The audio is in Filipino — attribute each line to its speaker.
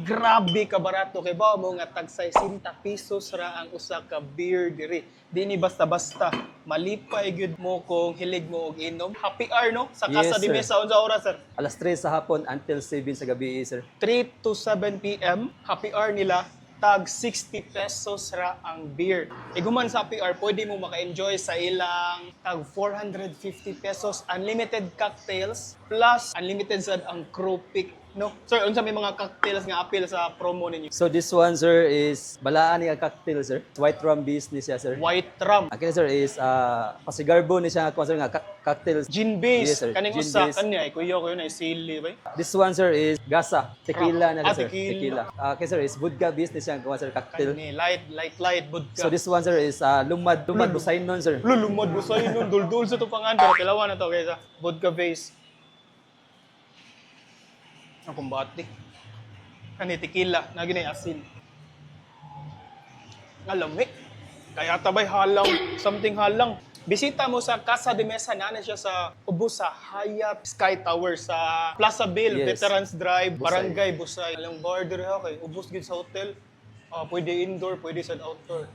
Speaker 1: Grabe ka barato kay ba mo nga tag 60 pesos ra ang usa ka beer diri. Di ni basta-basta. Malipay gyud mo kung hilig mo og inom. Happy hour no sa Casa
Speaker 2: Yes,
Speaker 1: de
Speaker 2: sir.
Speaker 1: Mesa unsa oras sir?
Speaker 2: Alas 3 sa hapon until 7 sa gabi, sir.
Speaker 1: 3 to 7 p.m. Happy hour nila tag 60 pesos ra ang beer. Iguman sa happy hour, pwede mo maka-enjoy sa ilang tag 450 pesos unlimited cocktails plus unlimited sad ang crew pick. No? Sir, unsa may mga cocktails nga appeal sa promo ninyo?
Speaker 2: So this one, sir, is balaan niya cocktail, sir. White rum business siya, sir.
Speaker 1: White rum,
Speaker 2: Akin, sir, is pasigarbo ni siya, kung sir, nga cocktails.
Speaker 1: gin base,
Speaker 2: Yes, sir.
Speaker 1: kaning
Speaker 2: Gin
Speaker 1: usa
Speaker 2: base.
Speaker 1: kanya kuya ko yun ay sili ba?
Speaker 2: This one, sir, is gasa. Tequila na, sir.
Speaker 1: tequila.
Speaker 2: Akin, sir, is vodka business siya, kung sir, cocktail.
Speaker 1: Kani light vodka.
Speaker 2: So this one, sir, is lumad busayin nun, sir.
Speaker 1: Lumod mo sa inyo, duldul sa tupangan pero kilawan na to kaysa vodka base. Ang kumbati. Kani tequila, na ginay asin. Alamik. Kaya tabay halang, something halang. Bisita mo sa Casa de Mesa, na siya sa ubos sa Hyatt Sky Tower sa Plaza Bill,
Speaker 2: Yes.
Speaker 1: Veterans Drive,
Speaker 2: Busay.
Speaker 1: Barangay Busay. Alang bar diri ha kay ubos gid sa hotel. Pwede indoor, pwede sa outdoor.